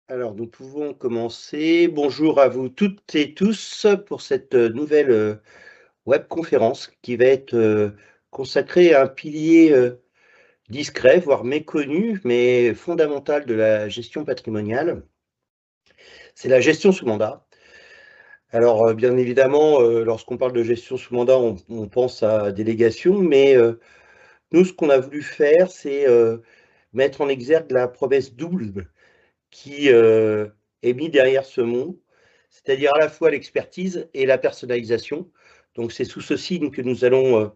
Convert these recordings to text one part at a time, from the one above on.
Alors, nous pouvons commencer. Bonjour à vous toutes et tous pour cette nouvelle webconférence qui va être consacrée à un pilier discret, voire méconnu, mais fondamental de la gestion patrimoniale. C'est la gestion sous mandat. Alors, bien évidemment, lorsqu'on parle de gestion sous mandat, on pense à délégation, mais nous, ce qu'on a voulu faire, c'est mettre en exergue la promesse double qui est mis derrière ce mot, c'est-à-dire à la fois l'expertise et la personnalisation. Donc c'est sous ce signe que nous allons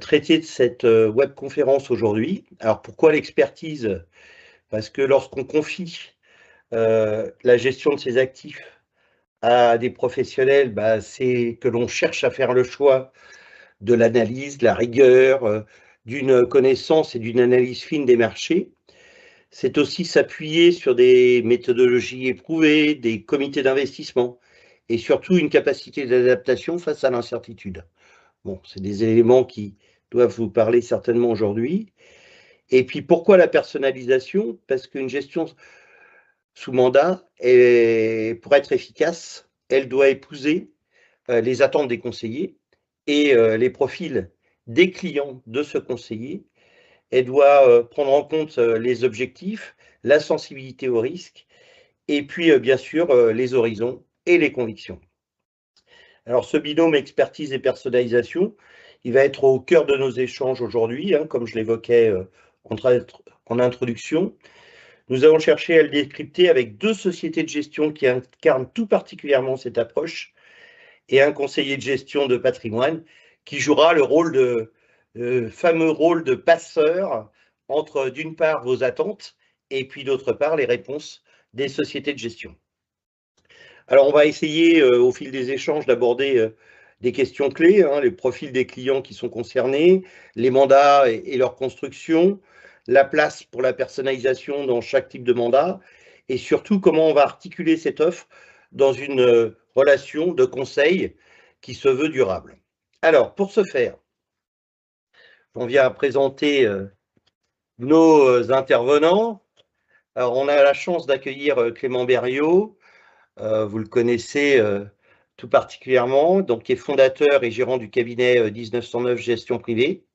traiter de cette webconférence aujourd'hui. Alors pourquoi l'expertise? Parce que lorsqu'on confie la gestion de ses actifs à des professionnels, c'est que l'on cherche à faire le choix de l'analyse, de la rigueur, d'une connaissance et d'une analyse fine des marchés. C'est aussi s'appuyer sur des méthodologies éprouvées, des comités d'investissement et surtout une capacité d'adaptation face à l'incertitude. Bon, c'est des éléments qui doivent vous parler certainement aujourd'hui. Et puis pourquoi la personnalisation? Parce qu'une gestion sous mandat, pour être efficace, elle doit épouser les attentes des conseillers et les profils des clients de ce conseiller. Elle doit prendre en compte les objectifs, la sensibilité au risque et puis bien sûr les horizons et les convictions. Alors ce binôme expertise et personnalisation, il va être au cœur de nos échanges aujourd'hui, hein, comme je l'évoquais en introduction. Nous allons chercher à le décrypter avec deux sociétés de gestion qui incarnent tout particulièrement cette approche et un conseiller de gestion de patrimoine qui jouera le fameux rôle de passeur entre d'une part vos attentes et puis d'autre part les réponses des sociétés de gestion. Alors on va essayer au fil des échanges d'aborder des questions clés, hein, les profils des clients qui sont concernés, les mandats et leur construction, la place pour la personnalisation dans chaque type de mandat et surtout comment on va articuler cette offre dans une relation de conseil qui se veut durable. Alors, pour ce faire, on vient à présenter nos intervenants. Alors, on a la chance d'accueillir Clément Berriot. Vous le connaissez tout particulièrement, donc qui est fondateur et gérant du cabinet 1909 Gestion Privée,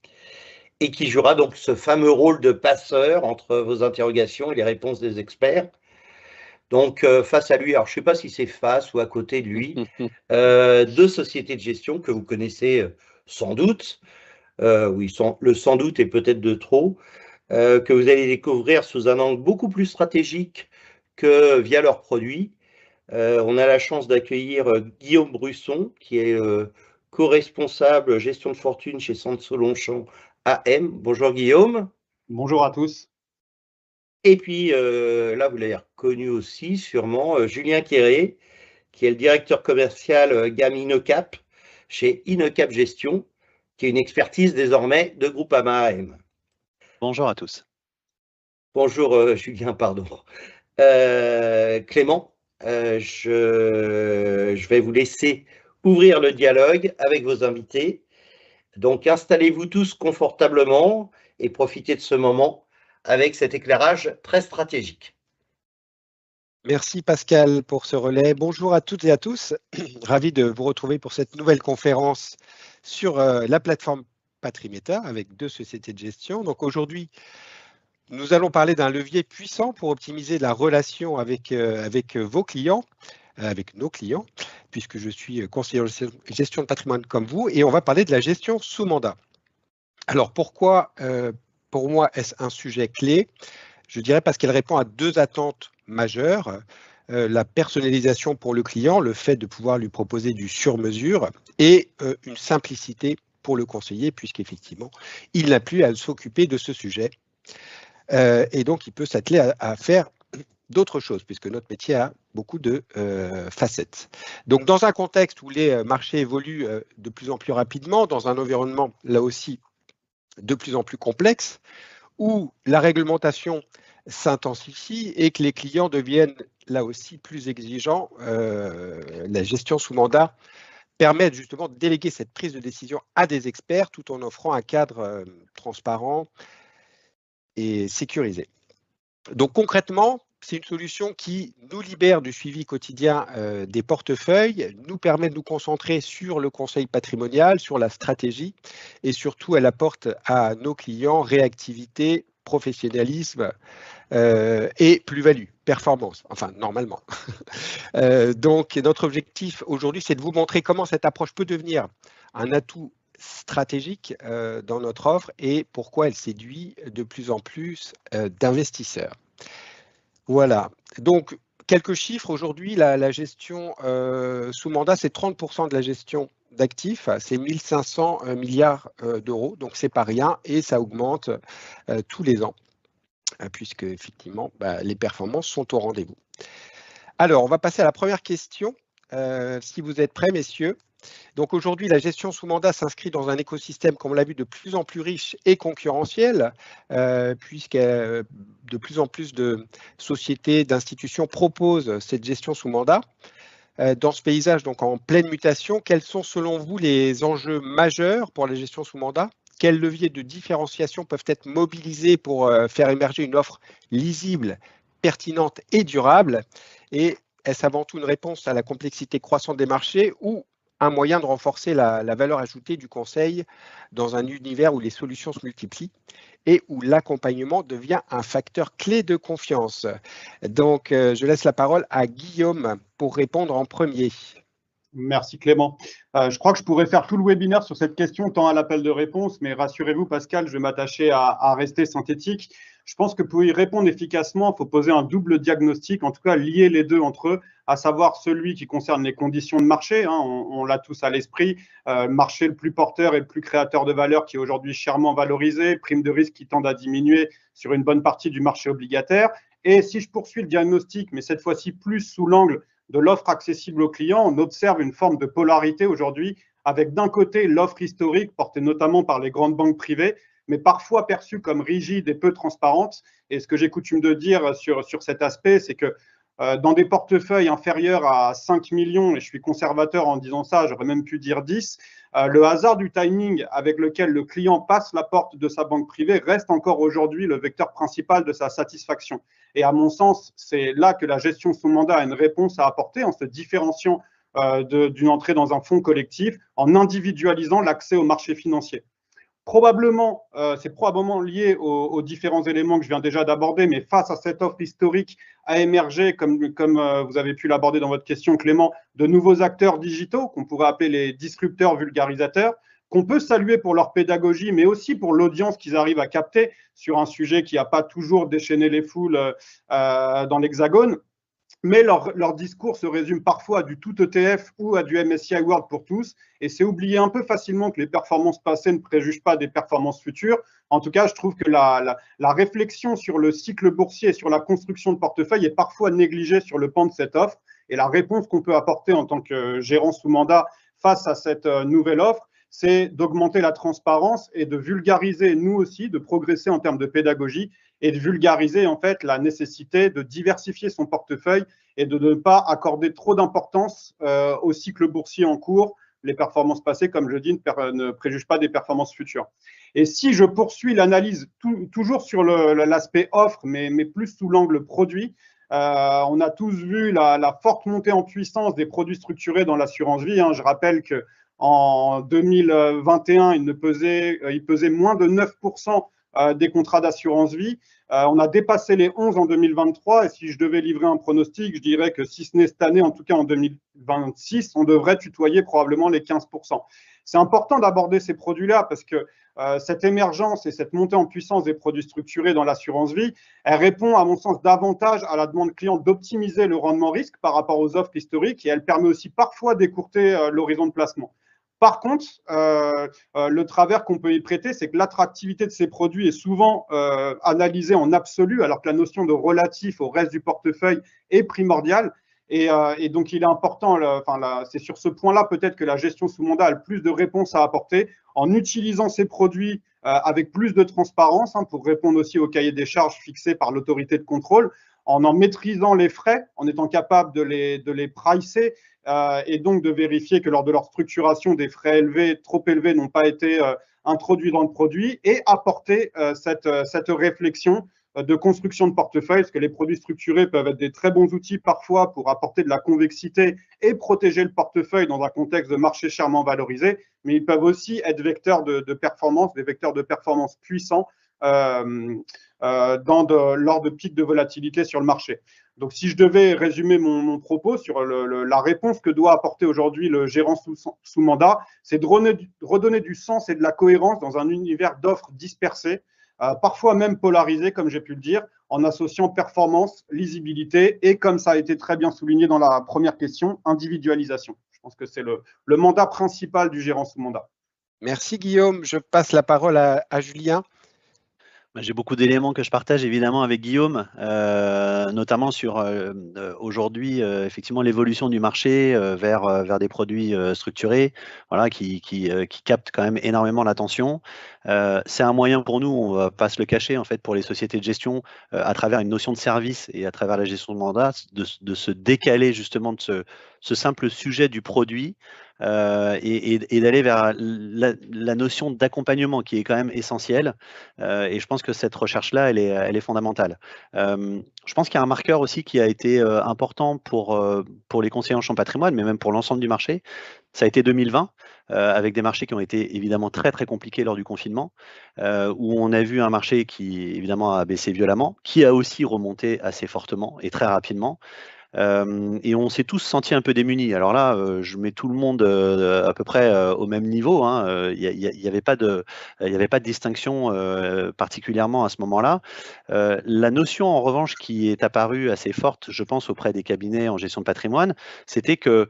et qui jouera donc ce fameux rôle de passeur entre vos interrogations et les réponses des experts. Donc, face à lui, alors je ne sais pas si c'est face ou à côté de lui, deux sociétés de gestion que vous connaissez sans doute, oui, le sans doute est peut-être de trop, que vous allez découvrir sous un angle beaucoup plus stratégique que via leurs produits. On a la chance d'accueillir Guillaume Brusson, qui est co-responsable gestion de fortune chez Sanso Longchamp AM. Bonjour Guillaume. Bonjour à tous. Et puis là, vous l'avez reconnu aussi sûrement, Julien Quéré, qui est le directeur commercial gamme Inocap chez Inocap Gestion, qui est une expertise désormais de Groupama AM. Bonjour à tous. Bonjour Julien, pardon. Clément, je vais vous laisser ouvrir le dialogue avec vos invités. Donc installez-vous tous confortablement et profitez de ce moment avec cet éclairage très stratégique. Merci Pascal pour ce relais. Bonjour à toutes et à tous. Ravi de vous retrouver pour cette nouvelle conférence sur la plateforme Patrimeta avec deux sociétés de gestion. Donc aujourd'hui, nous allons parler d'un levier puissant pour optimiser la relation avec vos clients, avec nos clients, puisque je suis conseiller en gestion de patrimoine comme vous, et on va parler de la gestion sous mandat. Alors pourquoi, pour moi, est-ce un sujet clé? Je dirais parce qu'elle répond à deux attentes majeures. La personnalisation pour le client, le fait de pouvoir lui proposer du sur-mesure et une simplicité pour le conseiller, puisqu'effectivement, il n'a plus à s'occuper de ce sujet. Et donc, il peut s'atteler à faire d'autres choses, puisque notre métier a beaucoup de facettes. Donc, dans un contexte où les marchés évoluent de plus en plus rapidement, dans un environnement, là aussi, de plus en plus complexe, où la réglementation s'intensifie et que les clients deviennent là aussi plus exigeants, la gestion sous mandat permet justement de déléguer cette prise de décision à des experts tout en offrant un cadre transparent et sécurisé. Donc concrètement, c'est une solution qui nous libère du suivi quotidien des portefeuilles, nous permet de nous concentrer sur le conseil patrimonial, sur la stratégie et surtout elle apporte à nos clients réactivité, professionnalisme et plus-value, performance, enfin normalement. Donc notre objectif aujourd'hui, c'est de vous montrer comment cette approche peut devenir un atout stratégique dans notre offre et pourquoi elle séduit de plus en plus d'investisseurs. Voilà, donc quelques chiffres aujourd'hui, la gestion sous mandat, c'est 30% de la gestion d'actifs, c'est 1500 milliards d'euros, donc c'est pas rien et ça augmente tous les ans, puisque effectivement, les performances sont au rendez-vous. Alors, on va passer à la première question, si vous êtes prêts, messieurs. Donc aujourd'hui, la gestion sous mandat s'inscrit dans un écosystème, comme on l'a vu, de plus en plus riche et concurrentiel, puisque de plus en plus de sociétés, d'institutions proposent cette gestion sous mandat. Dans ce paysage, donc en pleine mutation, quels sont selon vous les enjeux majeurs pour la gestion sous mandat? Quels leviers de différenciation peuvent être mobilisés pour faire émerger une offre lisible, pertinente et durable? Et est-ce avant tout une réponse à la complexité croissante des marchés ou un moyen de renforcer la valeur ajoutée du conseil dans un univers où les solutions se multiplient et où l'accompagnement devient un facteur clé de confiance? Donc, je laisse la parole à Guillaume pour répondre en premier. Merci Clément. Je crois que je pourrais faire tout le webinaire sur cette question, tant à l'appel de réponse, mais rassurez-vous Pascal, je vais m'attacher à rester synthétique. Je pense que pour y répondre efficacement, il faut poser un double diagnostic, en tout cas lier les deux entre eux, à savoir celui qui concerne les conditions de marché, hein, on l'a tous à l'esprit, marché le plus porteur et le plus créateur de valeur qui est aujourd'hui chèrement valorisé, prime de risque qui tendent à diminuer sur une bonne partie du marché obligataire. Et si je poursuis le diagnostic, mais cette fois-ci plus sous l'angle de l'offre accessible aux clients, on observe une forme de polarité aujourd'hui avec d'un côté l'offre historique portée notamment par les grandes banques privées, mais parfois perçue comme rigide et peu transparente. Et ce que j'ai coutume de dire sur cet aspect, c'est que dans des portefeuilles inférieurs à 5 millions, et je suis conservateur en disant ça, j'aurais même pu dire 10, le hasard du timing avec lequel le client passe la porte de sa banque privée reste encore aujourd'hui le vecteur principal de sa satisfaction. Et à mon sens, c'est là que la gestion sous mandat a une réponse à apporter en se différenciant d'une entrée dans un fonds collectif, en individualisant l'accès au marché financier. C'est probablement lié aux différents éléments que je viens déjà d'aborder, mais face à cette offre historique a émergé, comme vous avez pu l'aborder dans votre question Clément, de nouveaux acteurs digitaux qu'on pourrait appeler les disrupteurs vulgarisateurs, qu'on peut saluer pour leur pédagogie, mais aussi pour l'audience qu'ils arrivent à capter sur un sujet qui n'a pas toujours déchaîné les foules dans l'Hexagone. Mais leur discours se résume parfois à du tout ETF ou à du MSCI World pour tous. Et c'est oublier un peu facilement que les performances passées ne préjugent pas des performances futures. En tout cas, je trouve que la réflexion sur le cycle boursier et sur la construction de portefeuille est parfois négligée sur le pan de cette offre. Et la réponse qu'on peut apporter en tant que gérant sous mandat face à cette nouvelle offre, c'est d'augmenter la transparence et de vulgariser, nous aussi, de progresser en termes de pédagogie et de vulgariser en fait la nécessité de diversifier son portefeuille et de ne pas accorder trop d'importance au cycle boursier en cours. Les performances passées, comme je dis, ne préjugent pas des performances futures. Et si je poursuis l'analyse toujours sur l'aspect offre, mais plus sous l'angle produit, on a tous vu la forte montée en puissance des produits structurés dans l'assurance vie. Hein. Je rappelle qu'en 2021, il pesait moins de 9% des contrats d'assurance vie. On a dépassé les 11 en 2023 et si je devais livrer un pronostic, je dirais que si ce n'est cette année, en tout cas en 2026, on devrait tutoyer probablement les 15%. C'est important d'aborder ces produits-là parce que cette émergence et cette montée en puissance des produits structurés dans l'assurance vie, elle répond à mon sens davantage à la demande client d'optimiser le rendement risque par rapport aux offres historiques et elle permet aussi parfois d'écourter l'horizon de placement. Par contre, le travers qu'on peut y prêter, c'est que l'attractivité de ces produits est souvent analysée en absolu, alors que la notion de relatif au reste du portefeuille est primordiale. Et donc, il est important, c'est sur ce point-là peut-être que la gestion sous mandat a le plus de réponses à apporter en utilisant ces produits avec plus de transparence pour répondre aussi au cahier des charges fixé par l'autorité de contrôle, en maîtrisant les frais, en étant capable de les pricer et donc de vérifier que lors de leur structuration, des frais élevés, trop élevés, n'ont pas été introduits dans le produit et apporter cette réflexion de construction de portefeuille, parce que les produits structurés peuvent être des très bons outils parfois pour apporter de la convexité et protéger le portefeuille dans un contexte de marché chèrement valorisé, mais ils peuvent aussi être vecteurs de performance, des vecteurs de performance puissants lors de pics de volatilité sur le marché. Donc, si je devais résumer mon propos sur la réponse que doit apporter aujourd'hui le gérant sous mandat, c'est de redonner du sens et de la cohérence dans un univers d'offres dispersées, parfois même polarisées, comme j'ai pu le dire, en associant performance, lisibilité et, comme ça a été très bien souligné dans la première question, individualisation. Je pense que c'est le mandat principal du gérant sous mandat. Merci Guillaume. Je passe la parole à Julien. J'ai beaucoup d'éléments que je partage évidemment avec Guillaume, notamment sur aujourd'hui effectivement l'évolution du marché vers des produits structurés, voilà, qui captent quand même énormément l'attention. C'est un moyen pour nous, on va pas se le cacher en fait, pour les sociétés de gestion, à travers une notion de service et à travers la gestion de mandat, de se décaler justement de ce simple sujet du produit. Et d'aller vers la notion d'accompagnement qui est quand même essentielle. Et je pense que cette recherche-là, elle est fondamentale. Je pense qu'il y a un marqueur aussi qui a été important pour les conseillers en gestion patrimoine, mais même pour l'ensemble du marché. Ça a été 2020, avec des marchés qui ont été évidemment très très compliqués lors du confinement, où on a vu un marché qui évidemment a baissé violemment, qui a aussi remonté assez fortement et très rapidement. Et on s'est tous sentis un peu démunis. Alors là, je mets tout le monde à peu près au même niveau. Il n'y avait pas de distinction particulièrement à ce moment-là. La notion, en revanche, qui est apparue assez forte, je pense, auprès des cabinets en gestion de patrimoine, c'était que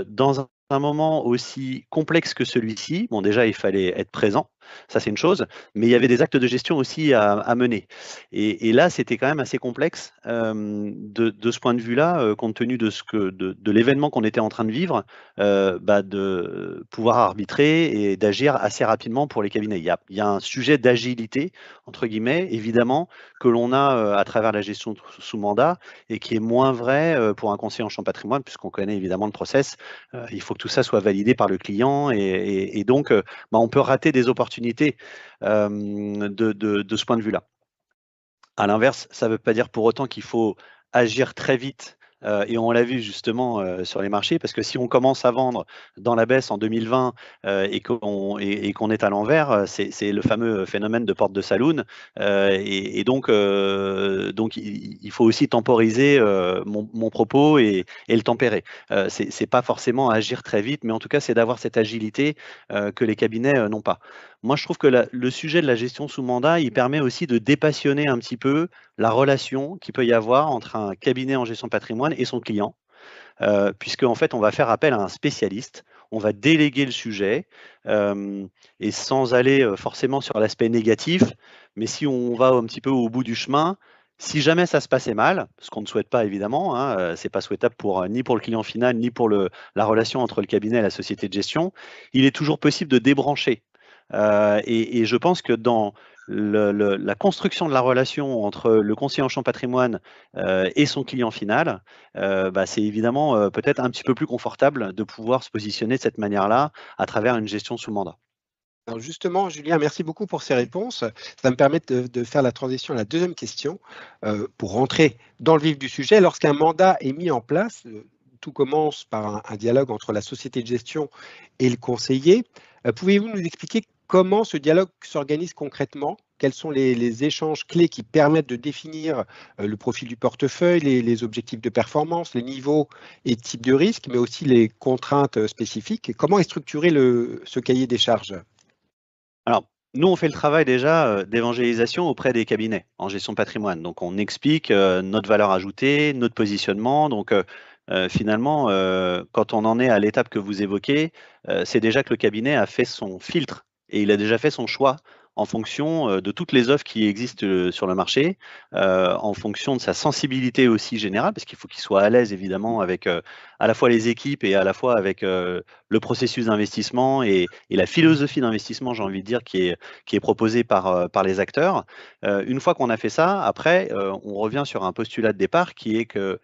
dans un moment aussi complexe que celui-ci, bon, déjà, il fallait être présent, ça c'est une chose, mais il y avait des actes de gestion aussi à mener. Et là, c'était quand même assez complexe de ce point de vue-là, compte tenu de l'événement qu'on était en train de vivre, de pouvoir arbitrer et d'agir assez rapidement pour les cabinets. Il y a un sujet d'agilité, entre guillemets, évidemment, que l'on a à travers la gestion sous mandat et qui est moins vrai pour un conseiller en gestion patrimoine, puisqu'on connaît évidemment le process. Il faut que tout ça soit validé par le client et donc on peut rater des opportunités de ce point de vue-là. À l'inverse, ça ne veut pas dire pour autant qu'il faut agir très vite. Et on l'a vu justement sur les marchés, parce que si on commence à vendre dans la baisse en 2020 et qu'on est à l'envers, c'est le fameux phénomène de porte de saloon. Et donc il faut aussi temporiser mon propos et le tempérer. C'est pas forcément agir très vite, mais en tout cas, c'est d'avoir cette agilité que les cabinets n'ont pas. Moi, je trouve que le sujet de la gestion sous mandat, il permet aussi de dépassionner un petit peu la relation qu'il peut y avoir entre un cabinet en gestion patrimoine et son client, puisque en fait, on va faire appel à un spécialiste, on va déléguer le sujet, et sans aller forcément sur l'aspect négatif, mais si on va un petit peu au bout du chemin, si jamais ça se passait mal, ce qu'on ne souhaite pas évidemment, c'est pas souhaitable ni pour le client final, ni pour la relation entre le cabinet et la société de gestion, il est toujours possible de débrancher. Et je pense que dans la construction de la relation entre le conseiller en gestion patrimoine et son client final, c'est évidemment peut-être un petit peu plus confortable de pouvoir se positionner de cette manière-là à travers une gestion sous mandat. Alors justement, Julien, merci beaucoup pour ces réponses. Ça me permet de faire la transition à la deuxième question pour rentrer dans le vif du sujet. Lorsqu'un mandat est mis en place, tout commence par un dialogue entre la société de gestion et le conseiller. Pouvez-vous nous expliquer comment ce dialogue s'organise concrètement? Quels sont les échanges clés qui permettent de définir le profil du portefeuille, les objectifs de performance, les niveaux et types de risques, mais aussi les contraintes spécifiques? Comment est structuré ce cahier des charges? Alors, nous, on fait le travail déjà d'évangélisation auprès des cabinets en gestion de patrimoine. Donc, on explique notre valeur ajoutée, notre positionnement. Donc, finalement, quand on en est à l'étape que vous évoquez, c'est déjà que le cabinet a fait son filtre et il a déjà fait son choix en fonction de toutes les offres qui existent sur le marché, en fonction de sa sensibilité aussi générale, parce qu'il faut qu'il soit à l'aise évidemment avec à la fois les équipes et à la fois avec le processus d'investissement et la philosophie d'investissement, j'ai envie de dire, qui est proposée par les acteurs. Une fois qu'on a fait ça, après, on revient sur un postulat de départ qui est que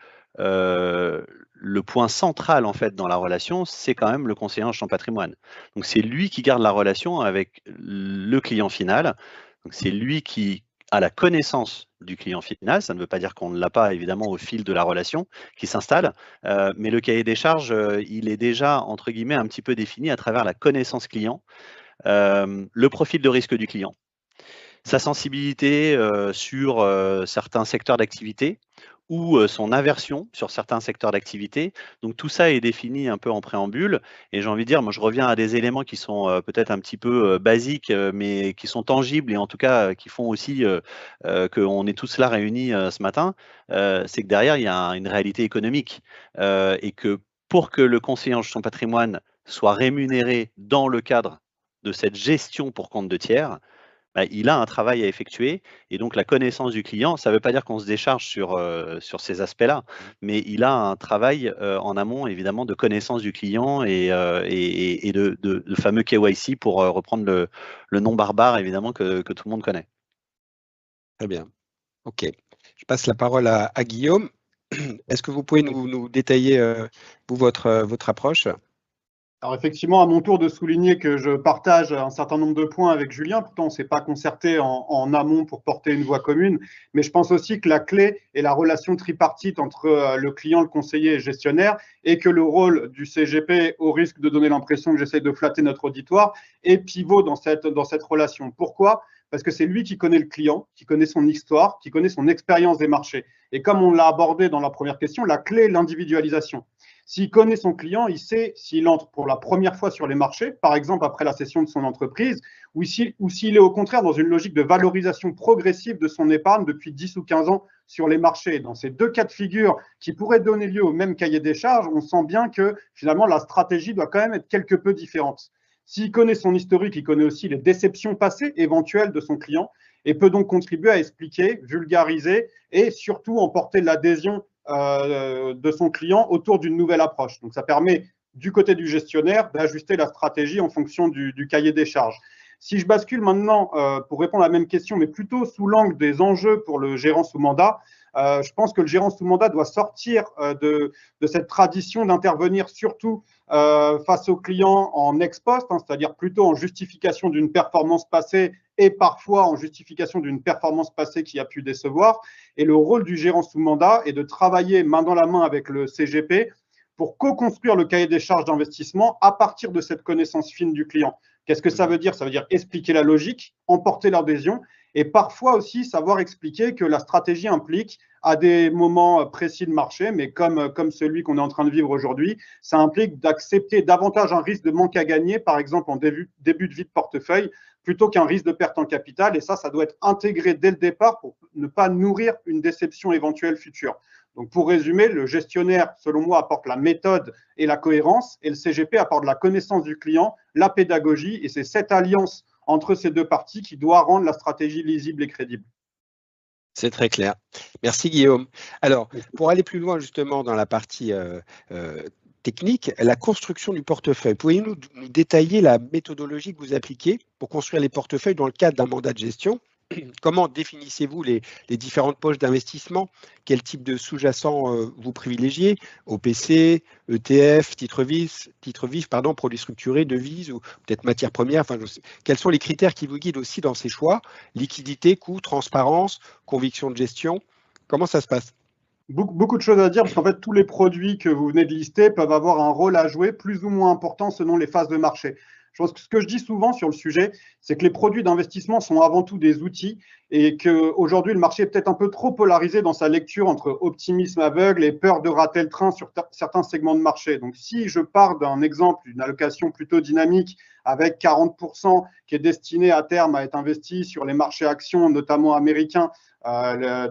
le point central en fait dans la relation, c'est quand même le conseiller en gestion patrimoine. Donc c'est lui qui garde la relation avec le client final. Donc c'est lui qui à la connaissance du client final. Ça ne veut pas dire qu'on ne l'a pas, évidemment, au fil de la relation qui s'installe, mais le cahier des charges, il est déjà, entre guillemets, un petit peu défini à travers la connaissance client, le profil de risque du client, sa sensibilité sur certains secteurs d'activité ou son aversion sur certains secteurs d'activité. Donc tout ça est défini un peu en préambule. Et j'ai envie de dire, moi je reviens à des éléments qui sont peut-être un petit peu basiques, mais qui sont tangibles et en tout cas qui font aussi qu'on est tous là réunis ce matin. C'est que derrière, il y a une réalité économique et que pour que le conseiller en gestion de patrimoine soit rémunéré dans le cadre de cette gestion pour compte de tiers, il a un travail à effectuer et donc la connaissance du client, ça ne veut pas dire qu'on se décharge sur ces aspects-là, mais il a un travail en amont évidemment de connaissance du client et de fameux KYC pour reprendre le nom barbare évidemment que tout le monde connaît. Très bien. OK. Je passe la parole à Guillaume. Est-ce que vous pouvez nous détailler votre approche ? Alors effectivement, à mon tour de souligner que je partage un certain nombre de points avec Julien. Pourtant, on ne s'est pas concerté en amont pour porter une voix commune. Mais je pense aussi que la clé est la relation tripartite entre le client, le conseiller et le gestionnaire, et que le rôle du CGP, au risque de donner l'impression que j'essaie de flatter notre auditoire, est pivot dans cette relation. Pourquoi ? Parce que c'est lui qui connaît le client, qui connaît son histoire, qui connaît son expérience des marchés. Et comme on l'a abordé dans la première question, la clé est l'individualisation. S'il connaît son client, il sait s'il entre pour la première fois sur les marchés, par exemple après la cession de son entreprise, ou s'il est au contraire dans une logique de valorisation progressive de son épargne depuis 10 ou 15 ans sur les marchés. Dans ces deux cas de figure qui pourraient donner lieu au même cahier des charges, on sent bien que finalement la stratégie doit quand même être quelque peu différente. S'il connaît son historique, il connaît aussi les déceptions passées éventuelles de son client et peut donc contribuer à expliquer, vulgariser et surtout emporter l'adhésion de son client autour d'une nouvelle approche. Donc ça permet du côté du gestionnaire d'ajuster la stratégie en fonction du cahier des charges. Si je bascule maintenant pour répondre à la même question, mais plutôt sous l'angle des enjeux pour le gérant sous mandat, je pense que le gérant sous mandat doit sortir de cette tradition d'intervenir surtout face aux clients en ex post, c'est-à-dire plutôt en justification d'une performance passée et parfois en justification d'une performance passée qui a pu décevoir. Et le rôle du gérant sous mandat est de travailler main dans la main avec le CGP pour co-construire le cahier des charges d'investissement à partir de cette connaissance fine du client. Qu'est-ce que ça veut dire ? Ça veut dire expliquer la logique, emporter l'adhésion et parfois aussi savoir expliquer que la stratégie implique à des moments précis de marché, mais comme celui qu'on est en train de vivre aujourd'hui, ça implique d'accepter davantage un risque de manque à gagner, par exemple en début de vie de portefeuille, plutôt qu'un risque de perte en capital. Et ça doit être intégré dès le départ pour ne pas nourrir une déception éventuelle future. Donc pour résumer, le gestionnaire, selon moi, apporte la méthode et la cohérence, et le CGP apporte la connaissance du client, la pédagogie, et c'est cette alliance entre ces deux parties qui doit rendre la stratégie lisible et crédible. C'est très clair. Merci Guillaume. Alors, pour aller plus loin justement dans la partie technique, la construction du portefeuille, pouvez-vous nous détailler la méthodologie que vous appliquez pour construire les portefeuilles dans le cadre d'un mandat de gestion ? Comment définissez-vous les différentes poches d'investissement? Quel type de sous-jacent vous privilégiez? OPC, ETF, titres vifs, produits structurés, devises ou peut-être matières premières. Enfin, quels sont les critères qui vous guident aussi dans ces choix? Liquidité, coût, transparence, conviction de gestion. Comment ça se passe? Beaucoup de choses à dire parce qu'en fait, tous les produits que vous venez de lister peuvent avoir un rôle à jouer plus ou moins important selon les phases de marché. Je pense que ce que je dis souvent sur le sujet, c'est que les produits d'investissement sont avant tout des outils et qu'aujourd'hui, le marché est peut-être un peu trop polarisé dans sa lecture entre optimisme aveugle et peur de rater le train sur certains segments de marché. Donc, si je pars d'un exemple, d'une allocation plutôt dynamique avec 40% qui est destiné à terme à être investi sur les marchés actions, notamment américains,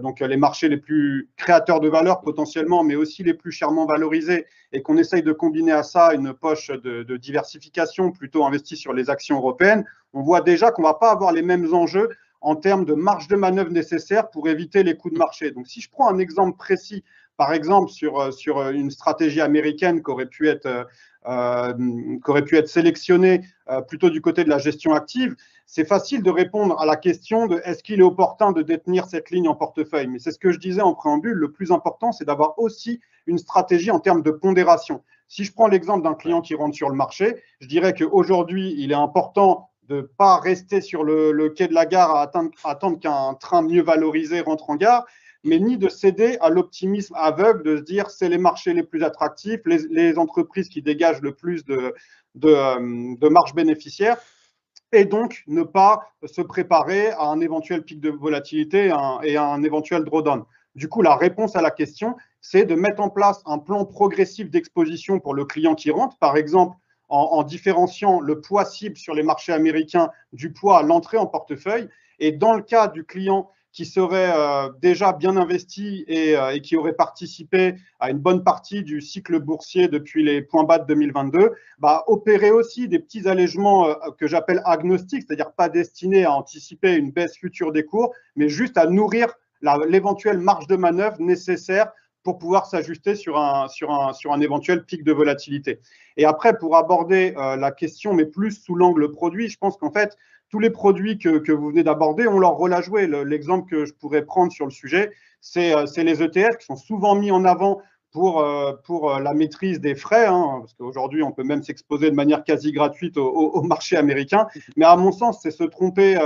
donc les marchés les plus créateurs de valeur potentiellement, mais aussi les plus chèrement valorisés, et qu'on essaye de combiner à ça une poche de diversification plutôt investie sur les actions européennes, on voit déjà qu'on ne va pas avoir les mêmes enjeux en termes de marge de manœuvre nécessaire pour éviter les coups de marché. Donc si je prends un exemple précis, par exemple sur une stratégie américaine qui aurait pu être sélectionnée plutôt du côté de la gestion active, c'est facile de répondre à la question de est-ce qu'il est opportun de détenir cette ligne en portefeuille. Mais c'est ce que je disais en préambule, le plus important, c'est d'avoir aussi une stratégie en termes de pondération. Si je prends l'exemple d'un client qui rentre sur le marché, je dirais qu'aujourd'hui, il est important de pas rester sur le quai de la gare à attendre qu'un train mieux valorisé rentre en gare, mais ni de céder à l'optimisme aveugle de se dire c'est les marchés les plus attractifs, les entreprises qui dégagent le plus de marge bénéficiaire, et donc ne pas se préparer à un éventuel pic de volatilité et à un éventuel drawdown. Du coup, la réponse à la question, c'est de mettre en place un plan progressif d'exposition pour le client qui rentre, par exemple en différenciant le poids cible sur les marchés américains du poids à l'entrée en portefeuille. Et dans le cas du client qui serait déjà bien investi et qui aurait participé à une bonne partie du cycle boursier depuis les points bas de 2022, opérer aussi des petits allègements que j'appelle agnostiques, c'est-à-dire pas destinés à anticiper une baisse future des cours, mais juste à nourrir l'éventuelle marge de manœuvre nécessaire pour pouvoir s'ajuster sur un éventuel pic de volatilité. Et après, pour aborder la question, mais plus sous l'angle produit, je pense qu'en fait, tous les produits que vous venez d'aborder ont leur rôle à jouer. L'exemple que je pourrais prendre sur le sujet, c'est les ETF qui sont souvent mis en avant pour la maîtrise des frais, hein, parce qu'aujourd'hui, on peut même s'exposer de manière quasi gratuite au marché américain. Mais à mon sens, c'est se tromper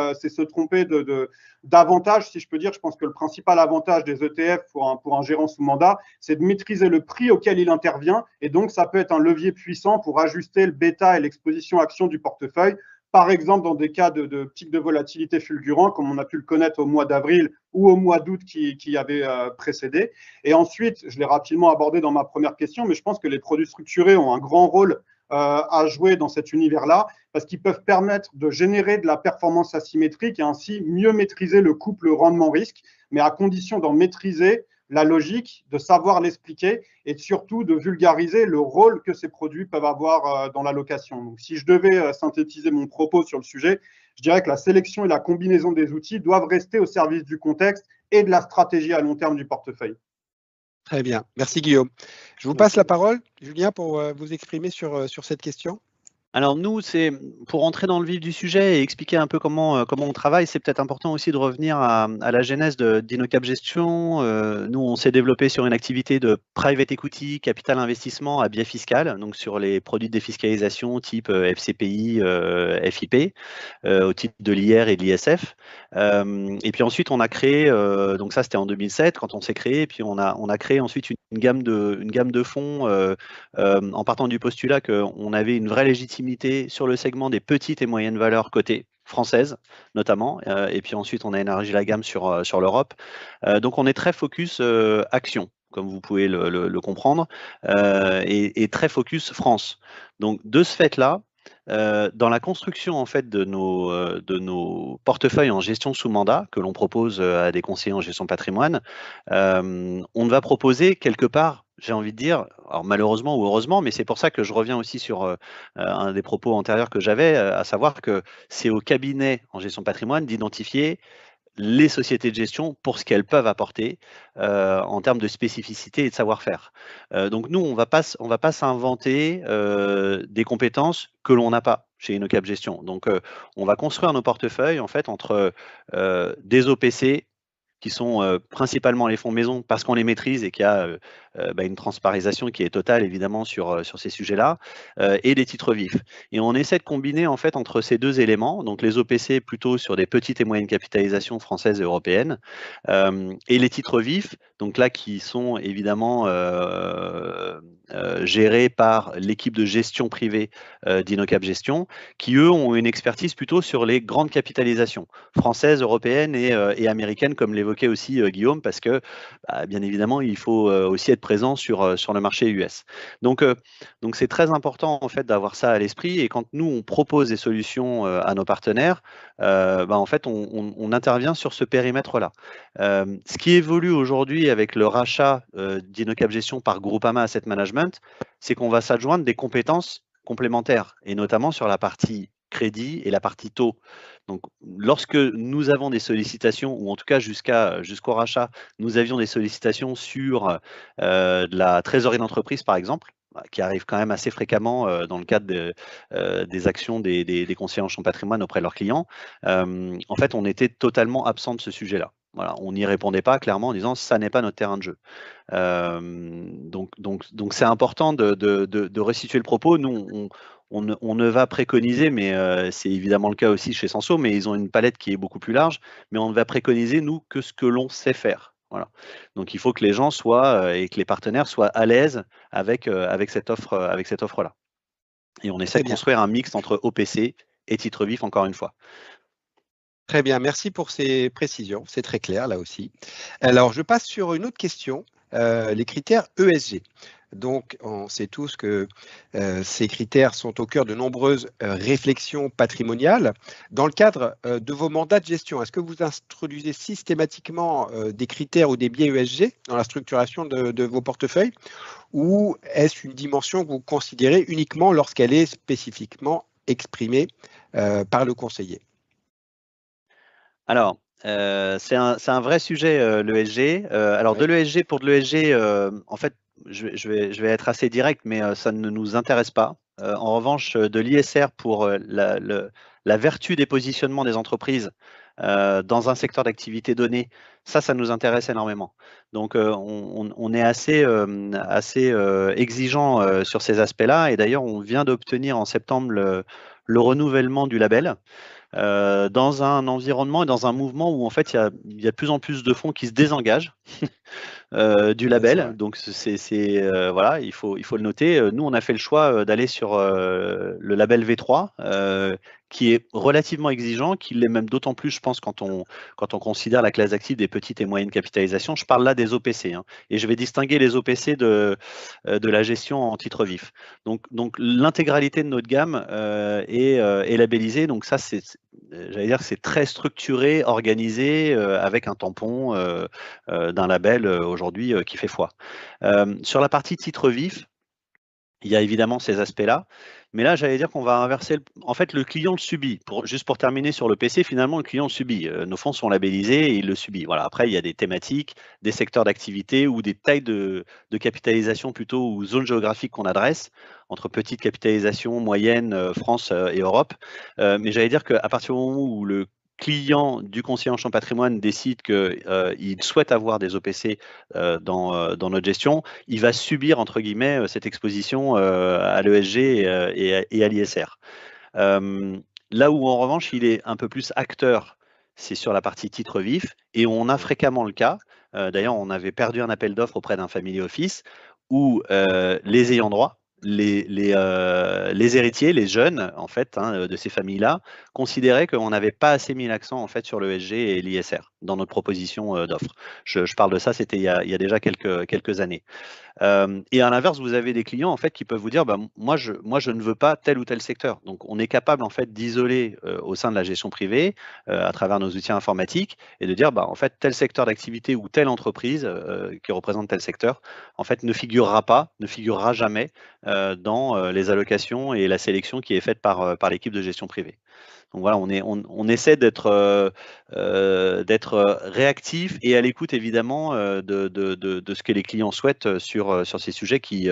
d'avantage, si je peux dire. Je pense que le principal avantage des ETF pour un gérant sous mandat, c'est de maîtriser le prix auquel il intervient. Et donc, ça peut être un levier puissant pour ajuster le bêta et l'exposition action du portefeuille. Par exemple, dans des cas de pic de volatilité fulgurant, comme on a pu le connaître au mois d'avril ou au mois d'août qui avait précédé. Et ensuite, je l'ai rapidement abordé dans ma première question, mais je pense que les produits structurés ont un grand rôle à jouer dans cet univers-là, parce qu'ils peuvent permettre de générer de la performance asymétrique et ainsi mieux maîtriser le couple rendement-risque, mais à condition d'en maîtriser la logique, de savoir l'expliquer et surtout de vulgariser le rôle que ces produits peuvent avoir dans l'allocation. Donc, si je devais synthétiser mon propos sur le sujet, je dirais que la sélection et la combinaison des outils doivent rester au service du contexte et de la stratégie à long terme du portefeuille. Très bien. Merci Guillaume. Je vous passe la parole, Julien, pour vous exprimer sur cette question. Alors nous, c'est pour entrer dans le vif du sujet et expliquer un peu comment on travaille, c'est peut-être important aussi de revenir à la genèse d'InnoCap Gestion. Nous, on s'est développé sur une activité de private equity, capital investissement à biais fiscal, donc sur les produits de défiscalisation type FCPI, FIP, au titre de l'IR et de l'ISF. Et puis ensuite, on a créé, donc ça c'était en 2007 quand on s'est créé, et puis on a créé ensuite une gamme de fonds en partant du postulat qu'on avait une vraie légitimité sur le segment des petites et moyennes valeurs cotées françaises notamment, et puis ensuite on a élargi la gamme sur l'Europe. Donc on est très focus action, comme vous pouvez le comprendre, et très focus France. Donc de ce fait-là, dans la construction en fait de nos portefeuilles en gestion sous mandat que l'on propose à des conseillers en gestion patrimoine, on va proposer quelque part, j'ai envie de dire, alors malheureusement ou heureusement, mais c'est pour ça que je reviens aussi sur un des propos antérieurs que j'avais, à savoir que c'est au cabinet en gestion patrimoine d'identifier les sociétés de gestion pour ce qu'elles peuvent apporter en termes de spécificité et de savoir-faire. Donc nous, on va pas s'inventer des compétences que l'on n'a pas chez InnoCap Gestion. Donc on va construire nos portefeuilles en fait entre des OPC qui sont principalement les fonds maison parce qu'on les maîtrise et qu'il y a une transparisation qui est totale évidemment sur ces sujets-là, et les titres vifs. Et on essaie de combiner en fait entre ces deux éléments, donc les OPC plutôt sur des petites et moyennes capitalisations françaises et européennes, et les titres vifs, donc là qui sont évidemment gérés par l'équipe de gestion privée d'InnoCap Gestion, qui eux ont une expertise plutôt sur les grandes capitalisations françaises, européennes et américaines, comme l'évoquait aussi Guillaume, parce que bien évidemment il faut aussi être présent sur le marché US. Donc c'est très important en fait d'avoir ça à l'esprit, et quand nous on propose des solutions à nos partenaires, en fait on intervient sur ce périmètre-là. Ce qui évolue aujourd'hui avec le rachat d'InnoCap Gestion par Groupama Asset Management, c'est qu'on va s'adjoindre des compétences complémentaires, et notamment sur la partie crédit et la partie taux. Donc, lorsque nous avons des sollicitations, ou en tout cas jusqu'au rachat, nous avions des sollicitations sur de la trésorerie d'entreprise, par exemple, qui arrive quand même assez fréquemment dans le cadre des actions des conseillers en gestion patrimoine auprès de leurs clients, en fait, on était totalement absent de ce sujet-là. Voilà, on n'y répondait pas clairement en disant ça n'est pas notre terrain de jeu. Donc c'est important de resituer le propos. Nous, on ne va préconiser, mais c'est évidemment le cas aussi chez Senso, mais ils ont une palette qui est beaucoup plus large, mais on ne va préconiser, nous, que ce que l'on sait faire. Voilà. Donc, il faut que les gens soient et que les partenaires soient à l'aise avec cette offre-là. Et on essaie de construire un mix entre OPC et titre vif, encore une fois. Très bien, merci pour ces précisions, c'est très clair là aussi. Alors, je passe sur une autre question, les critères ESG. Donc, on sait tous que ces critères sont au cœur de nombreuses réflexions patrimoniales. Dans le cadre de vos mandats de gestion, est-ce que vous introduisez systématiquement des critères ou des biais ESG dans la structuration de vos portefeuilles, ou est-ce une dimension que vous considérez uniquement lorsqu'elle est spécifiquement exprimée par le conseiller? Alors, c'est un vrai sujet, l'ESG. Alors, de l'ESG, pour de l'ESG, en fait, je vais être assez direct, mais ça ne nous intéresse pas. En revanche, de l'ISR pour la vertu des positionnements des entreprises dans un secteur d'activité donné, ça nous intéresse énormément. Donc, on est assez exigeant sur ces aspects-là. Et d'ailleurs, on vient d'obtenir en septembre le renouvellement du label. Dans un environnement et dans un mouvement où en fait il y a de plus en plus de fonds qui se désengagent du label. Donc voilà, il faut le noter. Nous, on a fait le choix d'aller sur le label V3, qui est relativement exigeant, qui l'est même d'autant plus, je pense, quand on considère la classe active des petites et moyennes capitalisations. Je parle là des OPC, hein, et je vais distinguer les OPC de la gestion en titre vif. Donc l'intégralité de notre gamme est labellisée. Donc ça, j'allais dire que c'est très structuré, organisé, avec un tampon d'un label aujourd'hui qui fait foi. Sur la partie titre vif, il y a évidemment ces aspects-là, mais là, j'allais dire qu'on va inverser. En fait, le client le subit. Juste pour terminer sur le PC, finalement, le client le subit. Nos fonds sont labellisés et il le subit. Voilà. Après, il y a des thématiques, des secteurs d'activité ou des tailles de capitalisation plutôt ou zones géographiques qu'on adresse entre petite capitalisation, moyenne, France et Europe. Mais j'allais dire qu'à partir du moment où le client du conseiller en gestion patrimoine décide qu'il souhaite avoir des OPC dans notre gestion, il va subir, entre guillemets, cette exposition à l'ESG et à l'ISR. Là où, en revanche, il est un peu plus acteur, c'est sur la partie titre vif, et on a fréquemment le cas. D'ailleurs, on avait perdu un appel d'offres auprès d'un family office où les ayants droit, les héritiers, les jeunes en fait de ces familles-là, considéraient qu'on n'avait pas assez mis l'accent en fait sur l'ESG et l'ISR dans notre proposition d'offre. Je parle de ça, c'était il y a déjà quelques années. Et à l'inverse, vous avez des clients en fait qui peuvent vous dire moi je ne veux pas tel ou tel secteur. Donc on est capable en fait d'isoler au sein de la gestion privée à travers nos outils informatiques et de dire en fait tel secteur d'activité ou telle entreprise qui représente tel secteur en fait ne figurera jamais dans les allocations et la sélection qui est faite par l'équipe de gestion privée. Donc voilà, on essaie d'être réactif et à l'écoute évidemment de ce que les clients souhaitent sur ces sujets qui,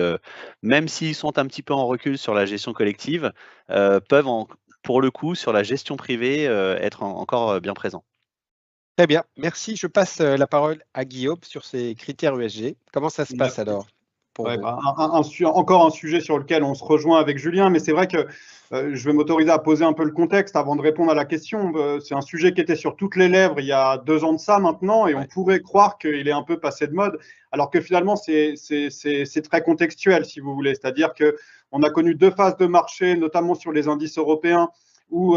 même s'ils sont un petit peu en recul sur la gestion collective, peuvent pour le coup sur la gestion privée être encore bien présents. Très bien, merci. Je passe la parole à Guillaume sur ces critères ESG. Comment ça se passe alors? Encore un sujet sur lequel on se rejoint avec Julien, mais c'est vrai que je vais m'autoriser à poser un peu le contexte avant de répondre à la question. C'est un sujet qui était sur toutes les lèvres il y a 2 ans de ça maintenant, et on pourrait croire qu'il est un peu passé de mode, alors que finalement c'est très contextuel, si vous voulez. C'est-à-dire qu'on a connu 2 phases de marché, notamment sur les indices européens, où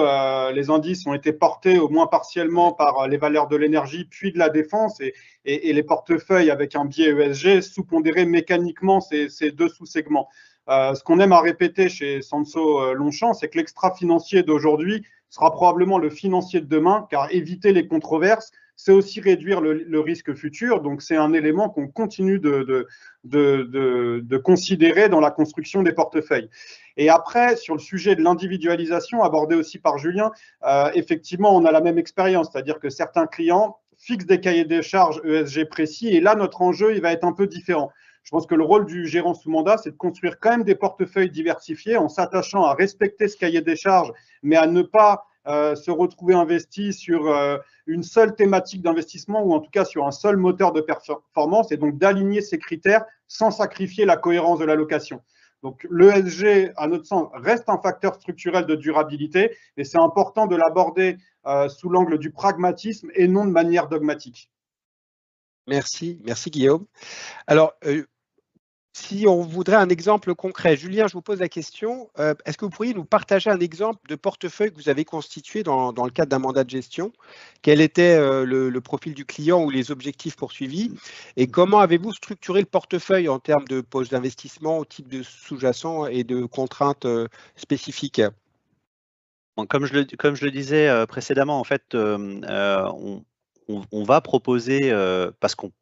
les indices ont été portés au moins partiellement par les valeurs de l'énergie puis de la défense, et les portefeuilles avec un biais ESG sous-pondéraient mécaniquement ces 2 sous-segments. Ce qu'on aime à répéter chez Senso Longchamp, c'est que l'extra-financier d'aujourd'hui sera probablement le financier de demain, car éviter les controverses, c'est aussi réduire le risque futur. Donc, c'est un élément qu'on continue de considérer dans la construction des portefeuilles. Et après, sur le sujet de l'individualisation, abordé aussi par Julien, effectivement, on a la même expérience, c'est-à-dire que certains clients fixent des cahiers des charges ESG précis, et là, notre enjeu, il va être un peu différent. Je pense que le rôle du gérant sous mandat, c'est de construire quand même des portefeuilles diversifiés en s'attachant à respecter ce cahier des charges, mais à ne pas se retrouver investi sur une seule thématique d'investissement ou en tout cas sur un seul moteur de performance, et donc d'aligner ces critères sans sacrifier la cohérence de l'allocation. Donc l'ESG, à notre sens, reste un facteur structurel de durabilité et c'est important de l'aborder sous l'angle du pragmatisme et non de manière dogmatique. Merci Guillaume. Alors, si on voudrait un exemple concret, Julien, je vous pose la question, est-ce que vous pourriez nous partager un exemple de portefeuille que vous avez constitué dans le cadre d'un mandat de gestion? Quel était le profil du client ou les objectifs poursuivis? Et comment avez-vous structuré le portefeuille en termes de poches d'investissement, au type de sous-jacent et de contraintes spécifiques? Bon, comme je le disais précédemment, en fait, on va proposer, parce qu'on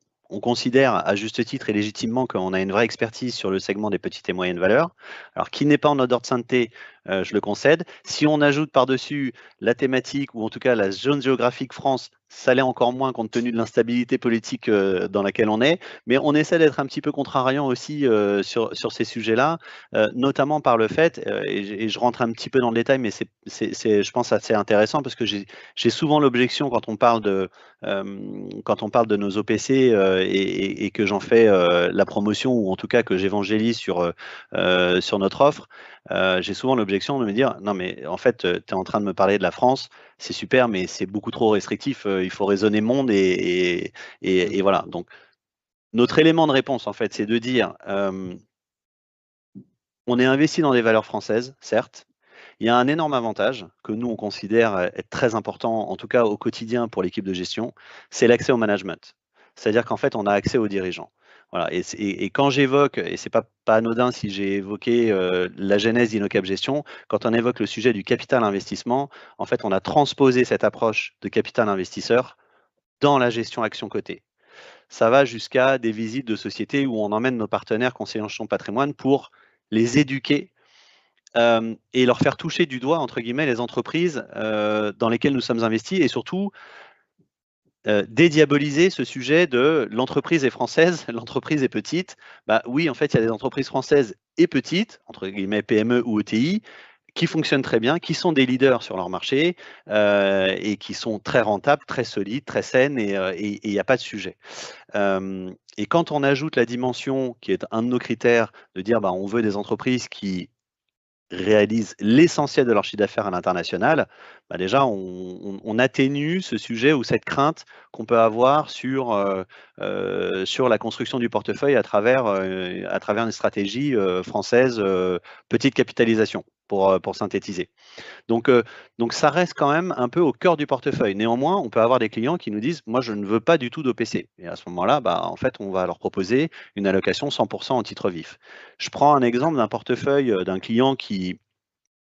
considère à juste titre et légitimement qu'on a une vraie expertise sur le segment des petites et moyennes valeurs, alors qui n'est pas en ordre de sainteté, je le concède. Si on ajoute par-dessus la thématique ou en tout cas la zone géographique France, ça l'est encore moins compte tenu de l'instabilité politique dans laquelle on est, mais on essaie d'être un petit peu contrariant aussi sur ces sujets-là, notamment par le fait, et je rentre un petit peu dans le détail, mais c'est je pense assez intéressant parce que j'ai souvent l'objection quand on parle de nos OPC et que j'en fais la promotion ou en tout cas que j'évangélise sur notre offre, j'ai souvent l'objection de me dire non mais en fait tu es en train de me parler de la France, c'est super mais c'est beaucoup trop restrictif, il faut raisonner monde et voilà. Donc notre élément de réponse en fait c'est de dire on est investi dans des valeurs françaises, certes. Il y a un énorme avantage que nous, on considère être très important, en tout cas au quotidien pour l'équipe de gestion, c'est l'accès au management. C'est-à-dire qu'en fait, on a accès aux dirigeants. Voilà. Et quand j'évoque, et c'est pas anodin si j'ai évoqué la genèse d'InnoCap Gestion, quand on évoque le sujet du capital investissement, en fait, on a transposé cette approche de capital investisseur dans la gestion action cotée. Ça va jusqu'à des visites de sociétés où on emmène nos partenaires conseillers en gestion de patrimoine pour les éduquer et leur faire toucher du doigt, entre guillemets, les entreprises dans lesquelles nous sommes investis et surtout dédiaboliser ce sujet de l'entreprise est française, l'entreprise est petite. Bah oui, en fait, il y a des entreprises françaises et petites, entre guillemets PME ou ETI, qui fonctionnent très bien, qui sont des leaders sur leur marché et qui sont très rentables, très solides, très saines et il n'y a pas de sujet. Et quand on ajoute la dimension qui est un de nos critères de dire bah, on veut des entreprises qui réalisent l'essentiel de leur chiffre d'affaires à l'international, bah déjà on atténue ce sujet ou cette crainte qu'on peut avoir sur la construction du portefeuille à travers une stratégie française petite capitalisation pour synthétiser. Donc ça reste quand même un peu au cœur du portefeuille. Néanmoins, on peut avoir des clients qui nous disent « moi je ne veux pas du tout d'OPC ». Et à ce moment-là, bah, en fait, on va leur proposer une allocation 100% en titre vif. Je prends un exemple d'un portefeuille d'un client qui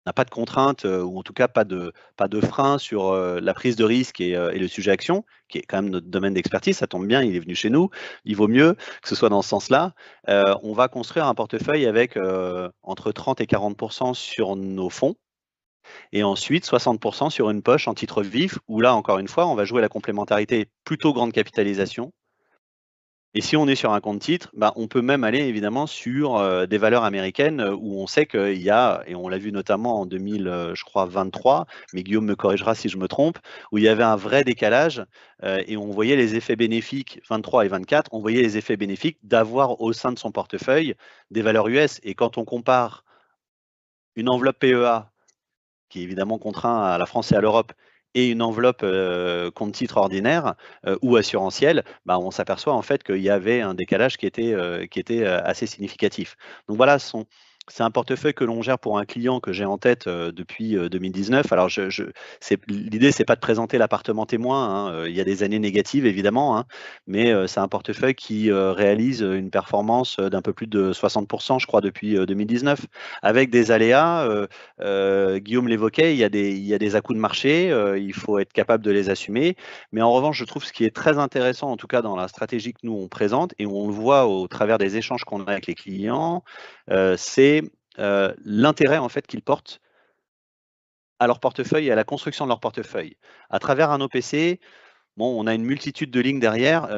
n'a pas de contraintes ou en tout cas pas de frein sur la prise de risque et le sujet action, qui est quand même notre domaine d'expertise. Ça tombe bien, il est venu chez nous. Il vaut mieux que ce soit dans ce sens-là. On va construire un portefeuille avec entre 30 et 40% sur nos fonds. Et ensuite, 60% sur une poche en titre vif, où là, encore une fois, on va jouer la complémentarité plutôt grande capitalisation. Et si on est sur un compte titre, bah, on peut même aller évidemment sur des valeurs américaines où on sait qu'il y a, et on l'a vu notamment en 2023, mais Guillaume me corrigera si je me trompe, où il y avait un vrai décalage et on voyait les effets bénéfiques 23 et 24, on voyait les effets bénéfiques d'avoir au sein de son portefeuille des valeurs US. Et quand on compare une enveloppe PEA qui est évidemment contraint à la France et à l'Europe, et une enveloppe compte titre ordinaire ou assurantiel, bah, on s'aperçoit en fait qu'il y avait un décalage qui était assez significatif. Donc voilà, c'est un portefeuille que l'on gère pour un client que j'ai en tête depuis 2019. Alors l'idée, c'est pas de présenter l'appartement témoin, hein. Il y a des années négatives évidemment, hein, mais c'est un portefeuille qui réalise une performance d'un peu plus de 60%, je crois, depuis 2019, avec des aléas. Guillaume l'évoquait, il y a des à-coups de marché, il faut être capable de les assumer. Mais en revanche, je trouve ce qui est très intéressant, en tout cas dans la stratégie que nous on présente, et on le voit au travers des échanges qu'on a avec les clients, c'est l'intérêt en fait qu'ils portent à leur portefeuille et à la construction de leur portefeuille. À travers un OPC, bon, on a une multitude de lignes derrière.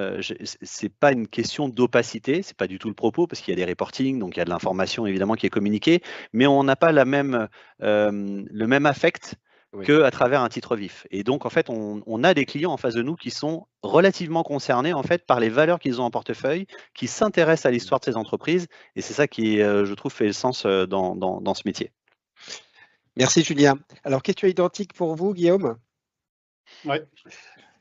C'est pas une question d'opacité, c'est pas du tout le propos, parce qu'il y a des reportings, donc il y a de l'information évidemment qui est communiquée, mais on n'a pas le même affect qu'à travers un titre vif. Et donc, en fait, on a des clients en face de nous qui sont relativement concernés en fait, par les valeurs qu'ils ont en portefeuille, qui s'intéressent à l'histoire de ces entreprises. Et c'est ça qui, je trouve, fait le sens dans ce métier. Merci, Julien. Alors, question identique pour vous, Guillaume? Oui.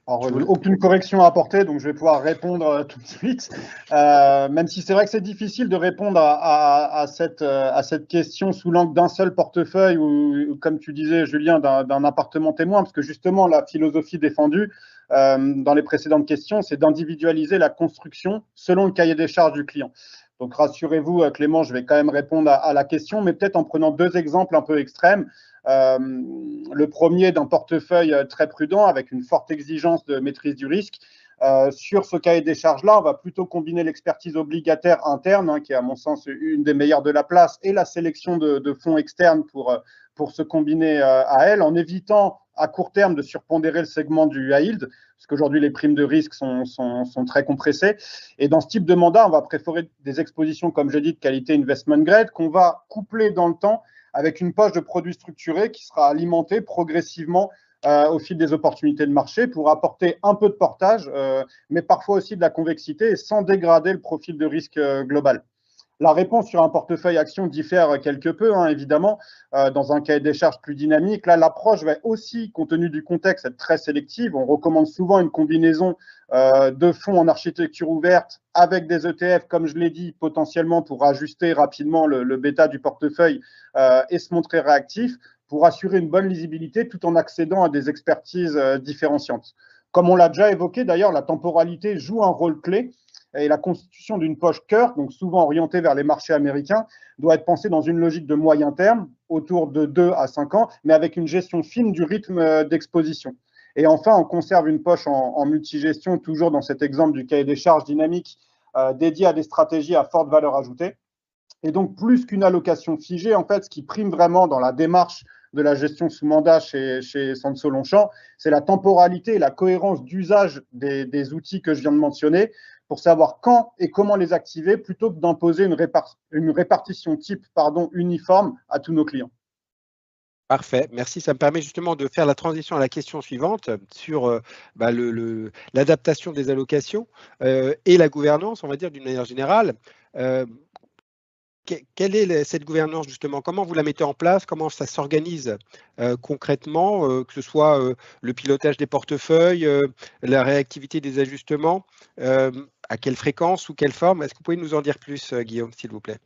Alors, aucune correction à apporter, donc je vais pouvoir répondre tout de suite. Même si c'est vrai que c'est difficile de répondre à cette question sous l'angle d'un seul portefeuille ou, comme tu disais, Julien, d'un appartement témoin, parce que justement, la philosophie défendue dans les précédentes questions, c'est d'individualiser la construction selon le cahier des charges du client. Donc, rassurez-vous, Clément, je vais quand même répondre à la question, mais peut-être en prenant deux exemples un peu extrêmes. Le premier d'un portefeuille très prudent avec une forte exigence de maîtrise du risque. Sur ce cahier des charges-là, on va plutôt combiner l'expertise obligataire interne, qui est à mon sens une des meilleures de la place, et la sélection de fonds externes pour se combiner à elle, en évitant à court terme de surpondérer le segment du high yield, parce qu'aujourd'hui les primes de risque sont très compressées. Et dans ce type de mandat, on va préférer des expositions, comme j'ai dit, de qualité investment grade, qu'on va coupler dans le temps avec une poche de produits structurés qui sera alimentée progressivement au fil des opportunités de marché pour apporter un peu de portage, mais parfois aussi de la convexité et sans dégrader le profil de risque global. La réponse sur un portefeuille action diffère quelque peu, évidemment, dans un cahier des charges plus dynamique. Là, l'approche va aussi, compte tenu du contexte, être très sélective. On recommande souvent une combinaison de fonds en architecture ouverte avec des ETF, comme je l'ai dit, potentiellement pour ajuster rapidement le bêta du portefeuille et se montrer réactif pour assurer une bonne lisibilité tout en accédant à des expertises différenciantes. Comme on l'a déjà évoqué, d'ailleurs, la temporalité joue un rôle clé. Et la constitution d'une poche cœur, donc souvent orientée vers les marchés américaans, doit être pensée dans une logique de moyen terme, autour de 2 à 5 ans, mais avec une gestion fine du rythme d'exposition. Et enfin, on conserve une poche en multigestion, toujours dans cet exemple du cahier des charges dynamique, dédié à des stratégies à forte valeur ajoutée. Et donc, plus qu'une allocation figée, en fait, ce qui prime vraiment dans la démarche de la gestion sous mandat chez Sansot Longchamp, c'est la temporalité et la cohérence d'usage des outils que je viens de mentionner pour savoir quand et comment les activer plutôt que d'imposer une répartition type uniforme à tous nos clients. Parfait, merci. Ça me permet justement de faire la transition à la question suivante sur l'adaptation des allocations et la gouvernance, on va dire d'une manière générale. Quelle est cette gouvernance justement? Comment vous la mettez en place? Comment ça s'organise concrètement, que ce soit le pilotage des portefeuilles, la réactivité des ajustements, à quelle fréquence ou quelle forme? Est-ce que vous pouvez nous en dire plus, Guillaume, s'il vous plaît?